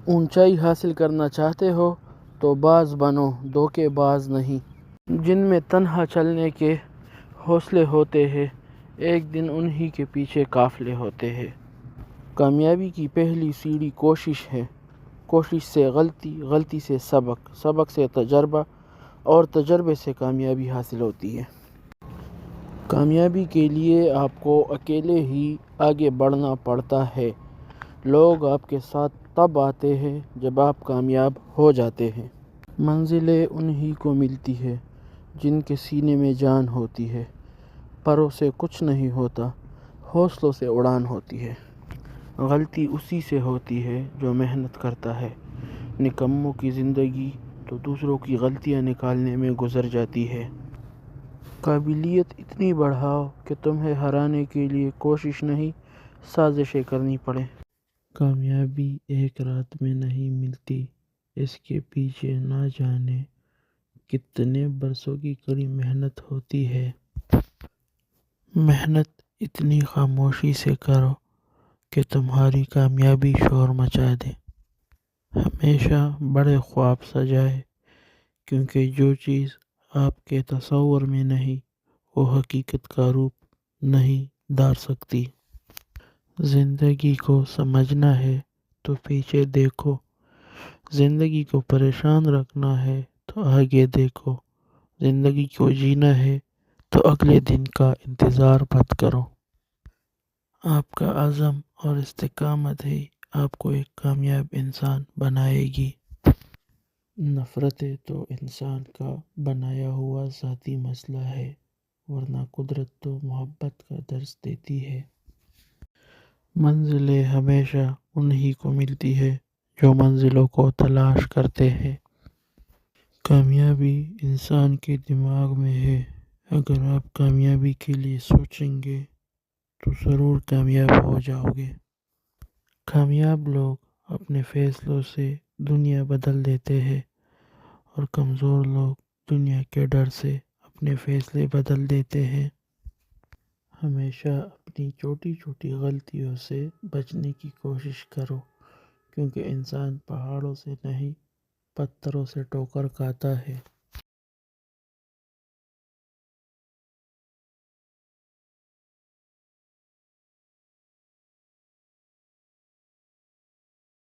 اونچائی حاصل کرنا چاہتے ہو تو باز بنو، دھوکے باز نہیں۔ جن میں تنہا چلنے کے حوصلے ہوتے ہیں، ایک دن انہی کے پیچھے قافلے ہوتے ہیں۔ کامیابی کی پہلی سیڑھی کوشش ہے۔ کوشش سے غلطی، غلطی سے سبق، سبق سے تجربہ اور تجربے سے کامیابی حاصل ہوتی ہے۔ کامیابی کے لیے آپ کو اکیلے ہی آگے بڑھنا پڑتا ہے۔ لوگ آپ کے ساتھ تب آتے ہیں جب آپ کامیاب ہو جاتے ہیں۔ منزلیں انہی کو ملتی ہیں جن کے سینے میں جان ہوتی ہے۔ پروں سے کچھ نہیں ہوتا، حوصلوں سے اڑان ہوتی ہے۔ غلطی اسی سے ہوتی ہے جو محنت کرتا ہے۔ نکموں کی زندگی تو دوسروں کی غلطیاں نکالنے میں گزر جاتی ہے۔ قابلیت اتنی بڑھاؤ کہ تمہیں ہرانے کے لیے کوشش نہیں، سازشیں کرنی پڑیں۔ کامیابی ایک رات میں نہیں ملتی، اس کے پیچھے نہ جانے کتنے برسوں کی کڑی محنت ہوتی ہے۔ محنت اتنی خاموشی سے کرو کہ تمہاری کامیابی شور مچا دے۔ ہمیشہ بڑے خواب سجائے، کیونکہ جو چیز آپ کے تصور میں نہیں، وہ حقیقت کا روپ نہیں دھار سکتی۔ زندگی کو سمجھنا ہے تو پیچھے دیکھو، زندگی کو پریشان رکھنا ہے تو آگے دیکھو، زندگی کو جینا ہے تو اگلے دن کا انتظار مت کرو۔ آپ کا عزم اور استقامت ہی آپ کو ایک کامیاب انسان بنائے گی۔ نفرتیں تو انسان کا بنایا ہوا ذاتی مسئلہ ہے، ورنہ قدرت تو محبت کا درس دیتی ہے۔ منزلیں ہمیشہ انہی کو ملتی ہے جو منزلوں کو تلاش کرتے ہیں۔ کامیابی انسان کے دماغ میں ہے۔ اگر آپ کامیابی کے لیے سوچیں گے تو ضرور کامیاب ہو جاؤ گے۔ کامیاب لوگ اپنے فیصلوں سے دنیا بدل دیتے ہیں، اور کمزور لوگ دنیا کے ڈر سے اپنے فیصلے بدل دیتے ہیں۔ ہمیشہ اپنی چھوٹی چھوٹی غلطیوں سے بچنے کی کوشش کرو، کیونکہ انسان پہاڑوں سے نہیں، پتھروں سے ٹھوکر کھاتا ہے۔